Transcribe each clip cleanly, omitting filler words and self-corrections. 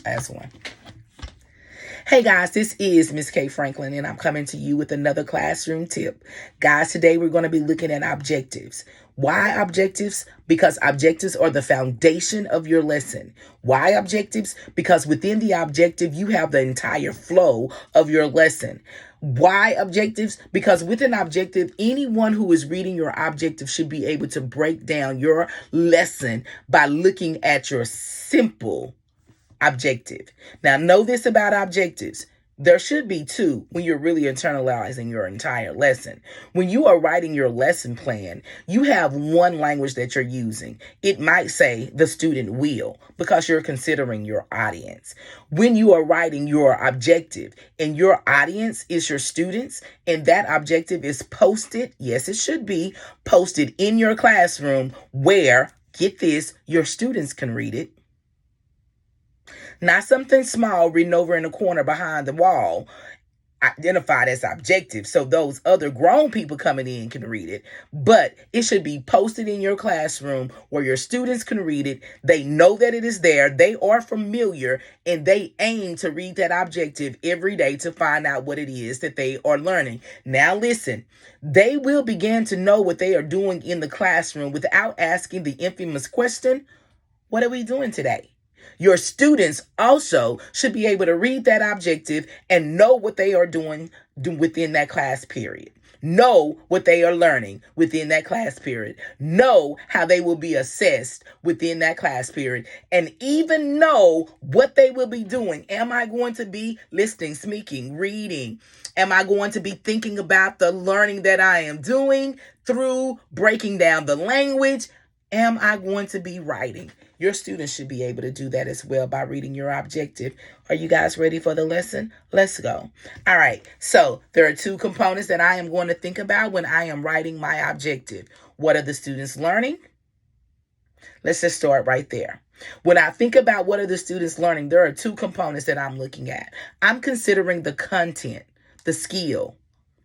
Last one. Hey guys, this is Miss K Franklin, and I'm coming to you with another classroom tip. Guys, today we're going to be looking at objectives. Why objectives? Because objectives are the foundation of your lesson. Why objectives? Because within the objective, you have the entire flow of your lesson. Why objectives? Because with an objective, anyone who is reading your objective should be able to break down your lesson by looking at your simple objective. Now, know this about objectives. There should be two when you're really internalizing your entire lesson. When you are writing your lesson plan, you have one language that you're using. It might say the student will, because you're considering your audience. When you are writing your objective and your audience is your students, and that objective is posted, yes, it should be posted in your classroom where, get this, your students can read it. Not something small written over in the corner behind the wall, identified as objective, so those other grown people coming in can read it. But it should be posted in your classroom where your students can read it. They know that it is there. They are familiar, and they aim to read that objective every day to find out what it is that they are learning. Now listen, they will begin to know what they are doing in the classroom without asking the infamous question, what are we doing today? Your students also should be able to read that objective and know what they are doing within that class period. Know what they are learning within that class period. Know how they will be assessed within that class period. And even know what they will be doing. Am I going to be listening, speaking, reading? Am I going to be thinking about the learning that I am doing through breaking down the language? Am I going to be writing? Your students should be able to do that as well by reading your objective. Are you guys ready for the lesson? Let's go. All right. So there are two components that I am going to think about when I am writing my objective. What are the students learning? Let's just start right there. When I think about what are the students learning, there are two components that I'm looking at. I'm considering the content, the skill,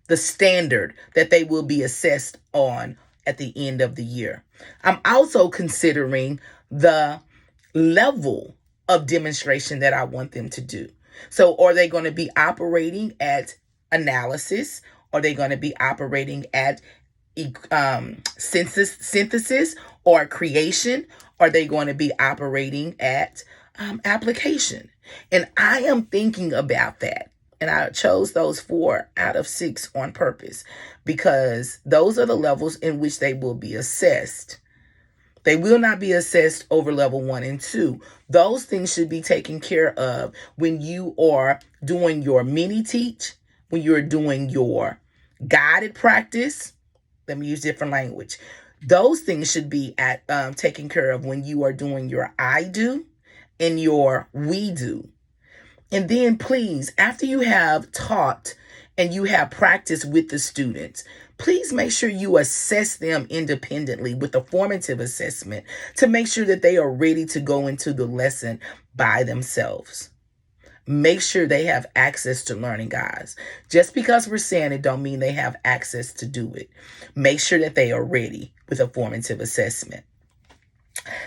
the standard that they will be assessed on at the end of the year. I'm also considering the level of demonstration that I want them to do. So are they going to be operating at analysis? Are they going to be operating at synthesis or creation? Are they going to be operating at application? And I am thinking about that. And I chose those 4 out of 6 on purpose because those are the levels in which they will be assessed. They will not be assessed over level 1 and 2. Those things should be taken care of when you are doing your mini teach, when you're doing your guided practice. Let me use different language. Those things should be taken care of when you are doing your I do and your we do. And then please, after you have taught and you have practiced with the students, please make sure you assess them independently with a formative assessment to make sure that they are ready to go into the lesson by themselves. Make sure they have access to learning, guys. Just because we're saying it don't mean they have access to do it. Make sure that they are ready with a formative assessment.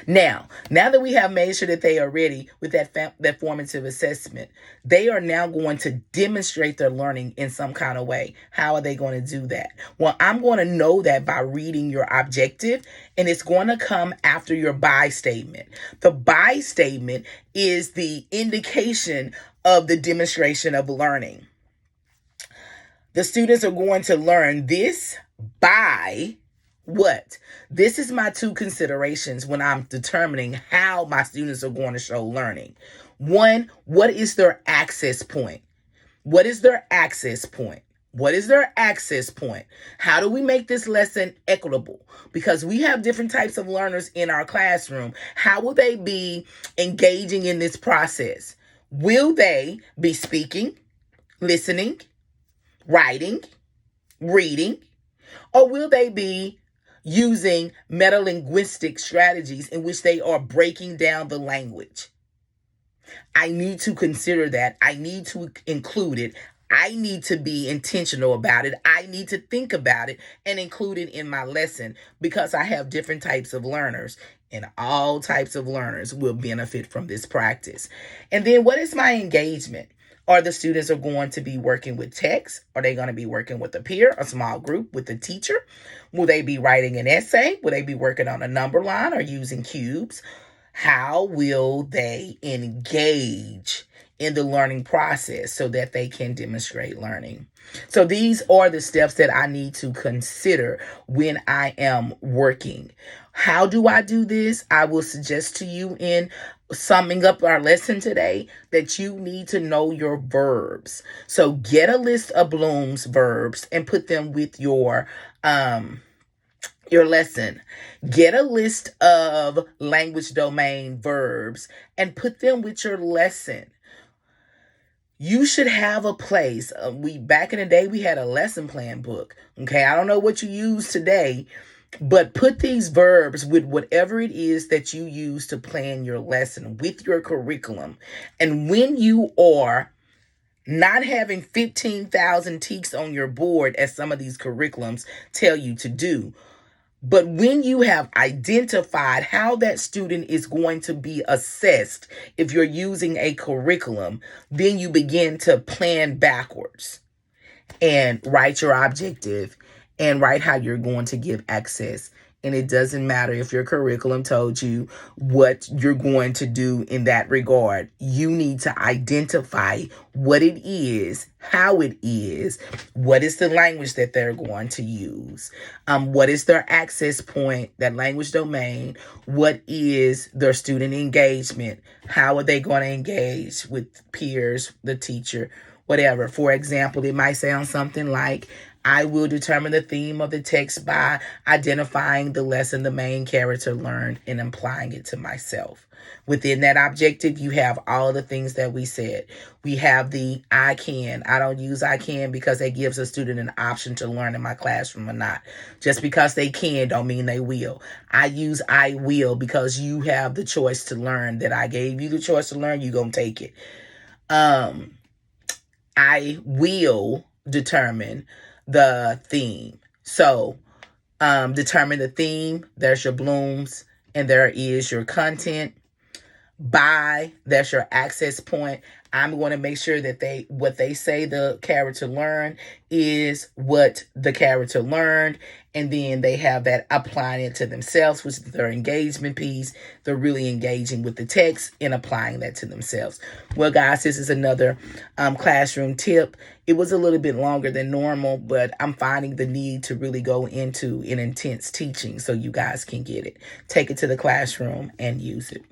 Now that we have made sure that they are ready with that formative assessment, they are now going to demonstrate their learning in some kind of way. How are they going to do that? Well, I'm going to know that by reading your objective, and it's going to come after your by statement. The by statement is the indication of the demonstration of learning. The students are going to learn this by what? This is my 2 considerations when I'm determining how my students are going to show learning. 1, what is their access point? What is their access point? What is their access point? How do we make this lesson equitable? Because we have different types of learners in our classroom. How will they be engaging in this process? Will they be speaking, listening, writing, reading, or will they be using metalinguistic strategies in which they are breaking down the language? I need to consider that. I need to include it. I need to be intentional about it. I need to think about it and include it in my lesson because I have different types of learners, and all types of learners will benefit from this practice. And then what is my engagement? Are the students are going to be working with text? Are they going to be working with a peer, a small group, with the teacher? Will they be writing an essay? Will they be working on a number line or using cubes? How will they engage in the learning process so that they can demonstrate learning? So these are the steps that I need to consider when I am working. How do I do this? I will suggest to you in summing up our lesson today that you need to know your verbs. So get a list of Bloom's verbs and put them with your lesson. Get a list of language domain verbs and put them with your lesson. You should have a place. Back in the day, we had a lesson plan book. Okay, I don't know what you use today, but put these verbs with whatever it is that you use to plan your lesson with your curriculum. And when you are not having 15,000 ticks on your board, as some of these curriculums tell you to do, but when you have identified how that student is going to be assessed, if you're using a curriculum, then you begin to plan backwards and write your objective and write how you're going to give access. And it doesn't matter if your curriculum told you what you're going to do in that regard. You need to identify what it is, how it is, what is the language that they're going to use, what is their access point, that language domain, what is their student engagement, how are they going to engage with peers, the teacher, whatever. For example, it might sound something like, I will determine the theme of the text by identifying the lesson the main character learned and applying it to myself. Within that objective, you have all of the things that we said. We have the I can. I don't use I can because it gives a student an option to learn in my classroom or not. Just because they can don't mean they will. I use I will because you have the choice to learn, that I gave you the choice to learn, you're going to take it. I will determine the theme. So determine the theme. There's your Bloom's, and there is your content. By, that's your access point. I'm going to make sure that what they say the character learned is what the character learned. And then they have that applying it to themselves, which is their engagement piece. They're really engaging with the text and applying that to themselves. Well, guys, this is another classroom tip. It was a little bit longer than normal, but I'm finding the need to really go into an intense teaching so you guys can get it. Take it to the classroom and use it.